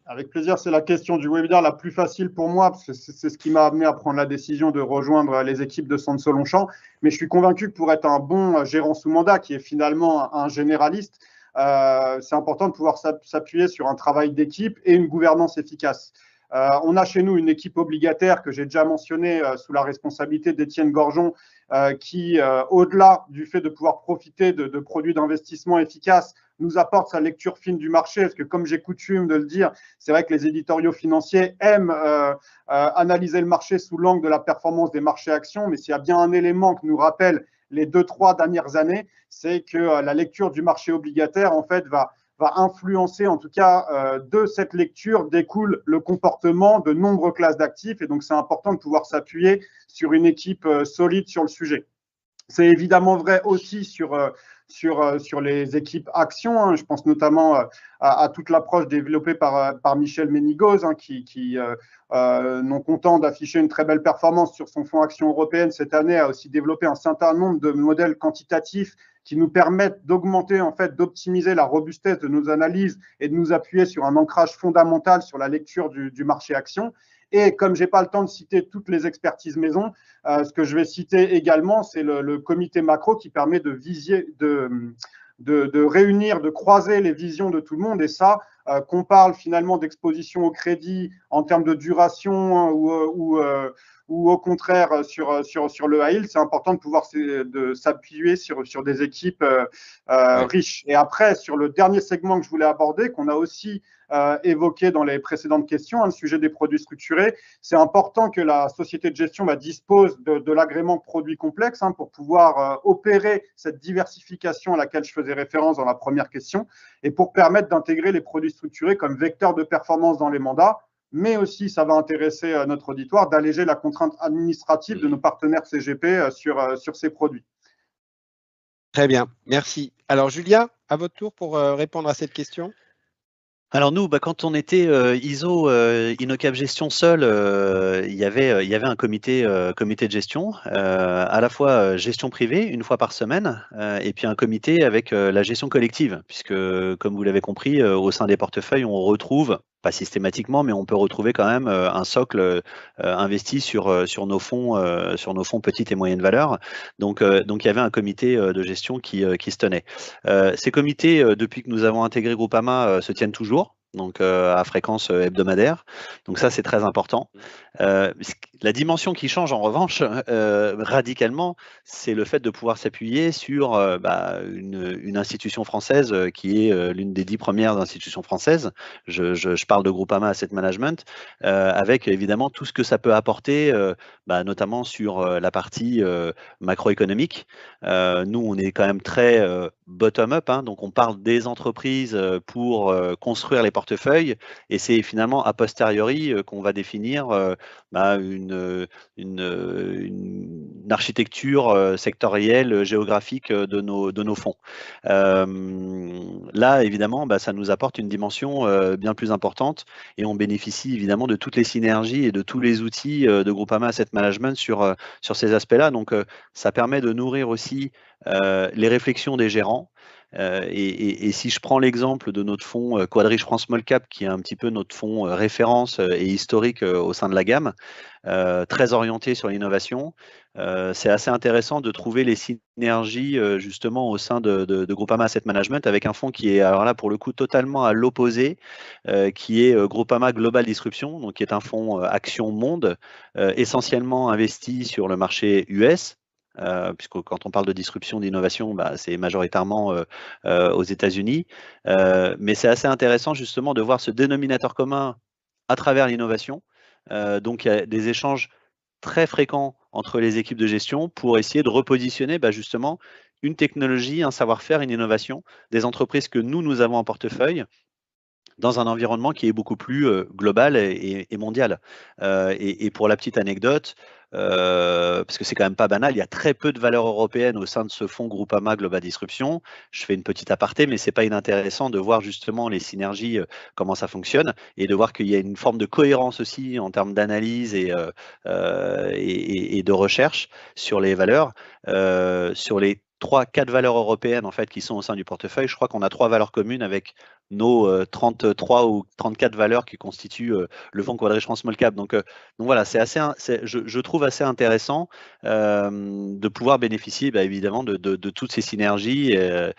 Avec plaisir, c'est la question du webinaire la plus facile pour moi, parce que c'est ce qui m'a amené à prendre la décision de rejoindre les équipes de Sansot Longchamp. Mais je suis convaincu que pour être un bon gérant sous mandat, qui est finalement un généraliste, c'est important de pouvoir s'appuyer sur un travail d'équipe et une gouvernance efficace. On a chez nous une équipe obligataire que j'ai déjà mentionnée sous la responsabilité d'Étienne Gorgeon, qui, au-delà du fait de pouvoir profiter de produits d'investissement efficaces, nous apporte sa lecture fine du marché, parce que comme j'ai coutume de le dire, c'est vrai que les éditoriaux financiers aiment analyser le marché sous l'angle de la performance des marchés actions, mais s'il y a bien un élément que nous rappelle les 2-3 dernières années, c'est que la lecture du marché obligataire, en fait, va influencer, en tout cas, de cette lecture découle le comportement de nombreuses classes d'actifs, et donc c'est important de pouvoir s'appuyer sur une équipe solide sur le sujet. C'est évidemment vrai aussi sur les équipes actions. Je pense notamment à toute l'approche développée par Michel Ménigoz, qui non content d'afficher une très belle performance sur son fonds action européenne cette année, a aussi développé un certain nombre de modèles quantitatifs qui nous permettent d'augmenter, en fait, d'optimiser la robustesse de nos analyses et de nous appuyer sur un ancrage fondamental sur la lecture du marché action. Et comme je n'ai pas le temps de citer toutes les expertises maison, ce que je vais citer également, c'est le comité macro qui permet de réunir, de croiser les visions de tout le monde. Et ça, qu'on parle finalement d'exposition au crédit en termes de duration ou au contraire sur le high yield, c'est important de pouvoir s'appuyer sur des équipes riches. Et après, sur le dernier segment que je voulais aborder, qu'on a aussi évoqué dans les précédentes questions, le sujet des produits structurés, c'est important que la société de gestion dispose de l'agrément produits complexes pour pouvoir opérer cette diversification à laquelle je faisais référence dans la première question et pour permettre d'intégrer les produits structurés comme vecteur de performance dans les mandats. mais aussi ça va intéresser notre auditoire d'alléger la contrainte administrative de nos partenaires CGP sur ces produits. Très bien, merci. Alors Julia, à votre tour pour répondre à cette question. Alors nous, quand on était ISO InnoCap Gestion seul, il y avait un comité de gestion, à la fois gestion privée une fois par semaine, et puis un comité avec la gestion collective, puisque comme vous l'avez compris, au sein des portefeuilles, on retrouve, pas systématiquement, mais on peut retrouver quand même un socle investi sur nos fonds petites et moyennes valeurs. Donc il y avait un comité de gestion qui se tenait. Ces comités, depuis que nous avons intégré Groupama, se tiennent toujours, donc à fréquence hebdomadaire. Donc ça, c'est très important. La dimension qui change en revanche radicalement, c'est le fait de pouvoir s'appuyer sur une institution française qui est l'une des 10 premières institutions françaises. Je parle de Groupama Asset Management, avec évidemment tout ce que ça peut apporter, notamment sur la partie macroéconomique. Nous, on est quand même très bottom-up, hein, donc on parle des entreprises pour construire les portefeuilles, et c'est finalement a posteriori qu'on va définir une architecture sectorielle, géographique de nos fonds. Là, évidemment, ça nous apporte une dimension bien plus importante, et on bénéficie évidemment de toutes les synergies et de tous les outils de Groupama Asset Management sur ces aspects-là. Donc, ça permet de nourrir aussi les réflexions des gérants. Et si je prends l'exemple de notre fonds Quadriche France Small Cap, qui est un petit peu notre fonds référence et historique au sein de la gamme, très orienté sur l'innovation, c'est assez intéressant de trouver les synergies justement au sein de Groupama Asset Management, avec un fonds qui est, alors là pour le coup, totalement à l'opposé, qui est Groupama Global Disruption, donc qui est un fonds Action Monde, essentiellement investi sur le marché US. Puisque quand on parle de disruption, d'innovation, c'est majoritairement aux États-Unis. Mais c'est assez intéressant justement de voir ce dénominateur commun à travers l'innovation. Donc il y a des échanges très fréquents entre les équipes de gestion pour essayer de repositionner justement une technologie, un savoir-faire, une innovation des entreprises que nous avons en portefeuille, dans un environnement qui est beaucoup plus global et mondial. Et pour la petite anecdote, parce que c'est quand même pas banal, il y a très peu de valeurs européennes au sein de ce fonds Groupama Global Disruption. Je fais une petite aparté, mais c'est pas inintéressant de voir justement les synergies, comment ça fonctionne, et de voir qu'il y a une forme de cohérence aussi en termes d'analyse et de recherche sur les valeurs. Sur les 3-4 valeurs européennes en fait qui sont au sein du portefeuille, je crois qu'on a 3 valeurs communes avec nos 33 ou 34 valeurs qui constituent le fonds Quadriche France Small Cap. Donc voilà, je trouve assez intéressant de pouvoir bénéficier évidemment de toutes ces synergies et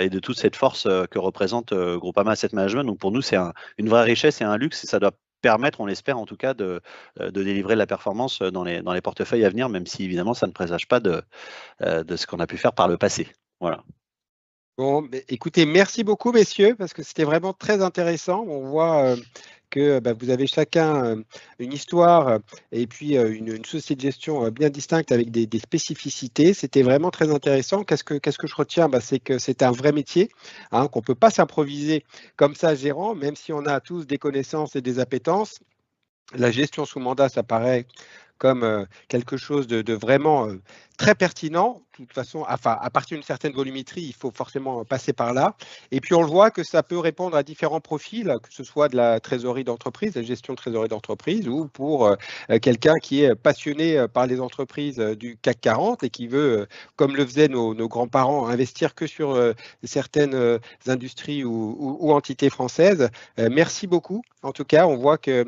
de toute cette force que représente Groupama Asset Management. Donc pour nous, c'est une vraie richesse et un luxe, et ça doit permettre, on l'espère en tout cas, de délivrer de la performance dans les portefeuilles à venir, même si évidemment ça ne présage pas de ce qu'on a pu faire par le passé. Voilà. Bon, écoutez, merci beaucoup messieurs, parce que c'était vraiment très intéressant. On voit que vous avez chacun une histoire et puis une société de gestion bien distincte avec des spécificités. C'était vraiment très intéressant. Qu'est-ce que je retiens? C'est que c'est un vrai métier, hein, qu'on ne peut pas s'improviser comme ça gérant, même si on a tous des connaissances et des appétences. La gestion sous mandat, ça paraît comme quelque chose de vraiment très pertinent. De toute façon, enfin, à partir d'une certaine volumétrie, il faut forcément passer par là. Et puis, on le voit que ça peut répondre à différents profils, que ce soit de la trésorerie d'entreprise, la gestion de trésorerie d'entreprise, ou pour quelqu'un qui est passionné par les entreprises du CAC 40 et qui veut, comme le faisaient nos grands-parents, investir que sur certaines industries ou entités françaises. Merci beaucoup. En tout cas, on voit que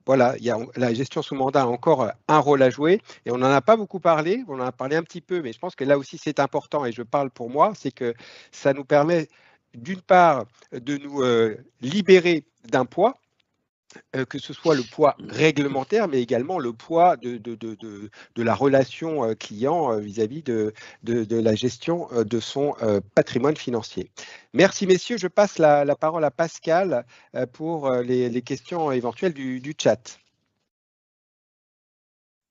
voilà, la gestion sous mandat a encore un rôle à jouer, et on n'en a pas beaucoup parlé, on en a parlé un petit peu, mais je pense que là aussi c'est important, et je parle pour moi, c'est que ça nous permet d'une part de nous libérer d'un poids, que ce soit le poids réglementaire, mais également le poids de la relation client vis-à-vis de la gestion de son patrimoine financier. Merci messieurs, je passe la parole à Pascal pour les questions éventuelles du chat.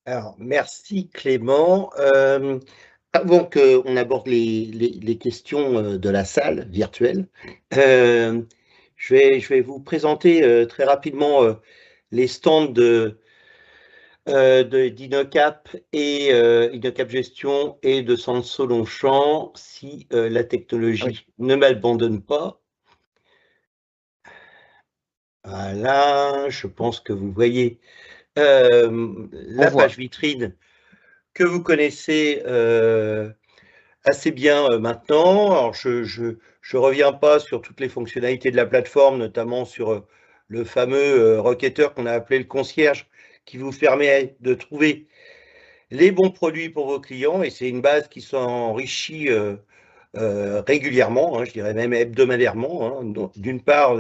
Alors, merci Clément. Avant qu'on aborde les questions de la salle virtuelle, je vais vous présenter très rapidement les stands d'Inocap et Inocap Gestion et de Sanso Longchamp, si la technologie ne m'abandonne pas. Voilà, je pense que vous voyez la page vitrine que vous connaissez assez bien maintenant. Alors, je reviens pas sur toutes les fonctionnalités de la plateforme, notamment sur le fameux requêteur qu'on a appelé le concierge, qui vous permet de trouver les bons produits pour vos clients, et c'est une base qui s'enrichit régulièrement, hein, je dirais même hebdomadairement, hein, d'une part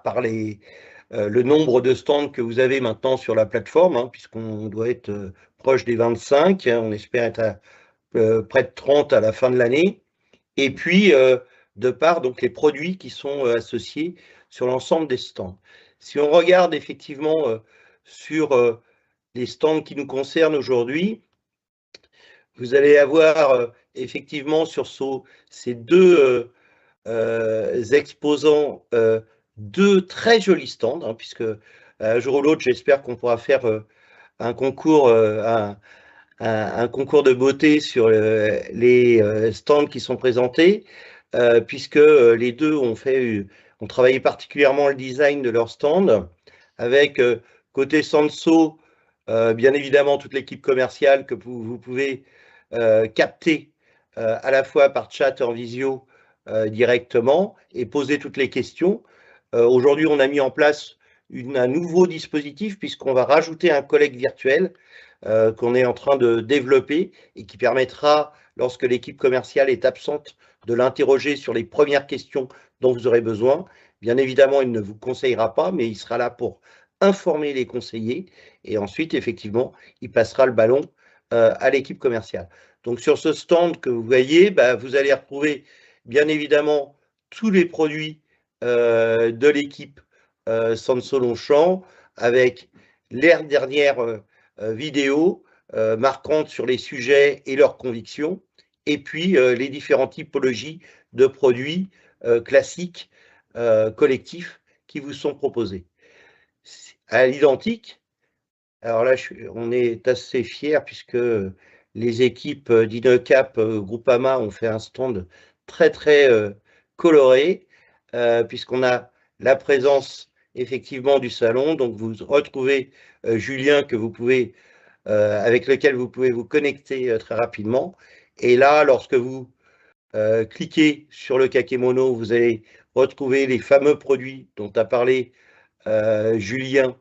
par le nombre de stands que vous avez maintenant sur la plateforme, hein, puisqu'on doit être proche des 25, hein, on espère être à près de 30 à la fin de l'année, et puis de part donc les produits qui sont associés sur l'ensemble des stands. Si on regarde effectivement sur les stands qui nous concernent aujourd'hui, vous allez avoir effectivement sur ces deux exposants deux très jolis stands, hein, puisque un jour ou l'autre, j'espère qu'on pourra faire un concours, un concours de beauté sur les stands qui sont présentés, puisque les deux ont travaillé particulièrement le design de leur stand, avec côté Sanso, bien évidemment toute l'équipe commerciale que vous pouvez capter à la fois par chat en visio directement et poser toutes les questions. Aujourd'hui, on a mis en place un nouveau dispositif puisqu'on va rajouter un collègue virtuel qu'on est en train de développer et qui permettra, lorsque l'équipe commerciale est absente, de l'interroger sur les premières questions dont vous aurez besoin. Bien évidemment, il ne vous conseillera pas, mais il sera là pour informer les conseillers et ensuite, effectivement, il passera le ballon à l'équipe commerciale. Donc, sur ce stand que vous voyez, vous allez retrouver, bien évidemment, tous les produits de l'équipe Sanso Longchamp avec les dernières vidéos marquantes sur les sujets et leurs convictions, et puis les différentes typologies de produits classiques, collectifs qui vous sont proposés. À l'identique, alors là, on est assez fiers puisque les équipes d'Inocap Groupama ont fait un stand très très coloré, puisqu'on a la présence effectivement du salon. Donc vous retrouvez Julien avec lequel vous pouvez vous connecter très rapidement. Et là, lorsque vous cliquez sur le kakémono, vous allez retrouver les fameux produits dont a parlé Julien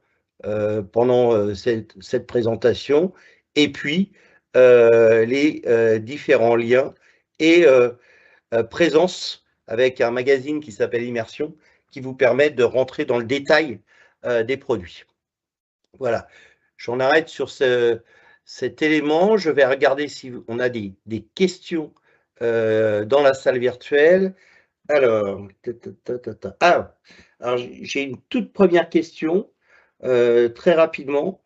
pendant cette présentation, et puis les différents liens et présence avec un magazine qui s'appelle Immersion, qui vous permet de rentrer dans le détail des produits. Voilà, j'en arrête sur cet élément. Je vais regarder si on a des questions dans la salle virtuelle. Alors, alors j'ai une toute première question, très rapidement,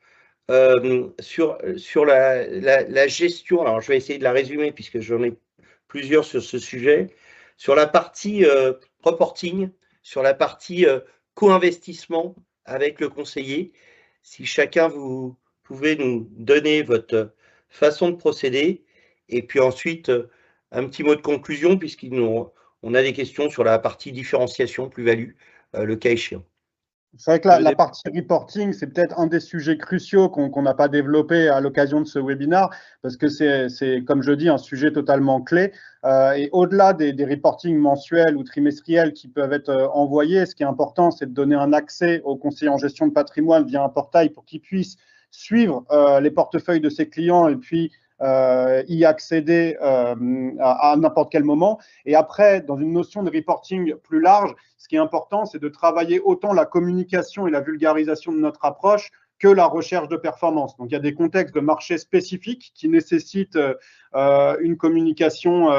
sur la gestion. Alors, je vais essayer de la résumer puisque j'en ai plusieurs sur ce sujet. Sur la partie reporting, sur la partie co-investissement avec le conseiller, si chacun vous pouvez nous donner votre façon de procéder, et puis ensuite un petit mot de conclusion puisqu'on a des questions sur la partie différenciation, plus-value, le cas échéant. C'est vrai que la partie reporting, c'est peut-être un des sujets cruciaux qu'on n'a pas développé à l'occasion de ce webinaire, parce que c'est, comme je dis, un sujet totalement clé. Et au-delà des reportings mensuels ou trimestriels qui peuvent être envoyés, ce qui est important, c'est de donner un accès aux conseillers en gestion de patrimoine via un portail pour qu'ils puissent suivre les portefeuilles de ses clients et puis y accéder à n'importe quel moment. Et après, dans une notion de reporting plus large, ce qui est important, c'est de travailler autant la communication et la vulgarisation de notre approche que la recherche de performance. Donc, il y a des contextes de marché spécifiques qui nécessitent une communication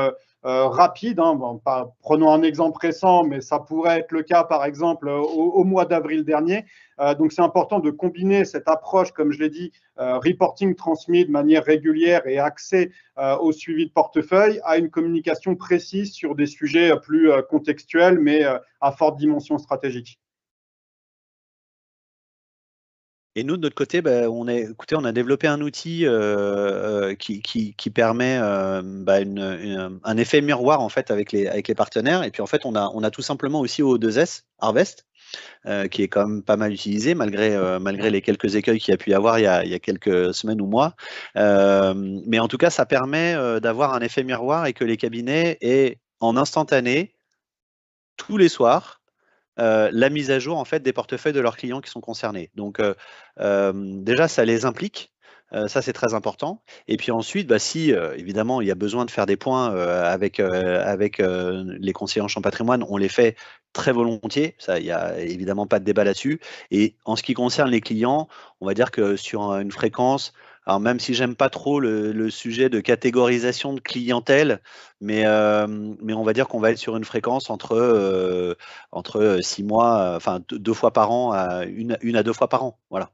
rapide. Hein. Bon, prenons un exemple récent, mais ça pourrait être le cas, par exemple, au mois d'avril dernier. Donc, c'est important de combiner cette approche, comme je l'ai dit, reporting transmis de manière régulière et accès au suivi de portefeuille à une communication précise sur des sujets plus contextuels, mais à forte dimension stratégique. Et nous, de notre côté, on a développé un outil qui permet un effet miroir en fait avec les partenaires. Et puis en fait, on a tout simplement aussi O2S, Harvest, qui est quand même pas mal utilisé malgré les quelques écueils qu'il y a pu y avoir il y a quelques semaines ou mois. Mais en tout cas, ça permet d'avoir un effet miroir et que les cabinets aient en instantané, tous les soirs, la mise à jour en fait des portefeuilles de leurs clients qui sont concernés. Donc déjà, ça les implique. Ça, c'est très important. Et puis ensuite, si évidemment il y a besoin de faire des points avec les conseillers en champ patrimoine, on les fait très volontiers. Ça, il n'y a évidemment pas de débat là-dessus. Et en ce qui concerne les clients, on va dire que sur une fréquence, alors même si j'aime pas trop le sujet de catégorisation de clientèle, mais on va dire qu'on va être sur une fréquence entre 6 mois, enfin 2 fois par an, une à 2 fois par an. Voilà,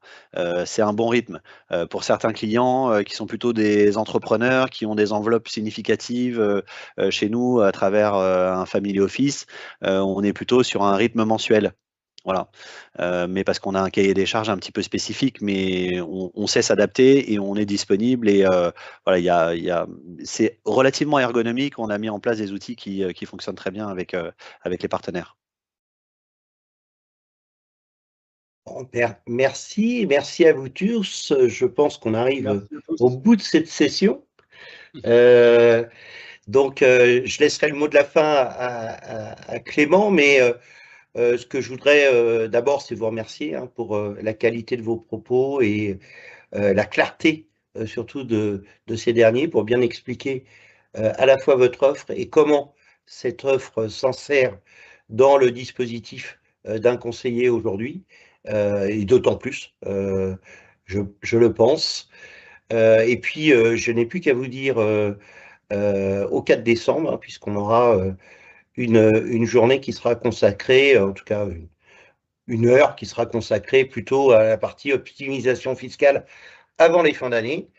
c'est un bon rythme. Pour certains clients qui sont plutôt des entrepreneurs, qui ont des enveloppes significatives chez nous à travers un family office, on est plutôt sur un rythme mensuel. Voilà, mais parce qu'on a un cahier des charges un petit peu spécifique, mais on sait s'adapter et on est disponible. Et voilà, c'est relativement ergonomique. On a mis en place des outils qui fonctionnent très bien avec les partenaires. Merci à vous tous. Je pense qu'on arrive au bout de cette session. Donc, je laisserai le mot de la fin à Clément, mais ce que je voudrais d'abord, c'est vous remercier pour la qualité de vos propos et la clarté surtout de ces derniers pour bien expliquer à la fois votre offre et comment cette offre s'insère dans le dispositif d'un conseiller aujourd'hui, et d'autant plus, je le pense. Et puis, je n'ai plus qu'à vous dire au 4 décembre, puisqu'on aura une journée qui sera consacrée, en tout cas une heure qui sera consacrée plutôt à la partie optimisation fiscale avant les fins d'année,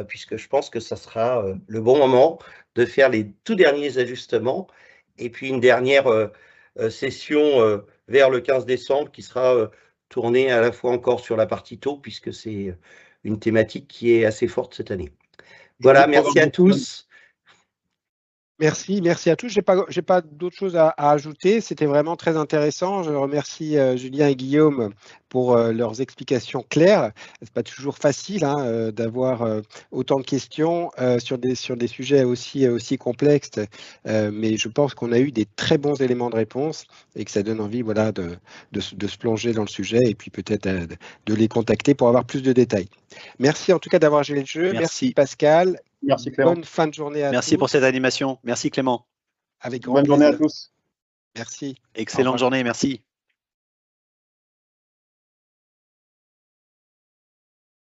puisque je pense que ça sera le bon moment de faire les tout derniers ajustements. Et puis une dernière session vers le 15 décembre qui sera tournée à la fois encore sur la partie taux, puisque c'est une thématique qui est assez forte cette année. Voilà, merci à tous. Merci à tous. J'ai pas d'autres choses à ajouter. C'était vraiment très intéressant. Je remercie Julien et Guillaume pour leurs explications claires. C'est pas toujours facile d'avoir autant de questions sur des sujets aussi complexes, mais je pense qu'on a eu des très bons éléments de réponse et que ça donne envie de se plonger dans le sujet et puis peut-être de les contacter pour avoir plus de détails. Merci en tout cas d'avoir joué le jeu. Merci Pascal. Merci Clément. Bonne fin de journée à tous. Merci pour cette animation. Merci Clément. Avec grand Bonne journée à plaisir. tous. Merci. Excellente journée, merci.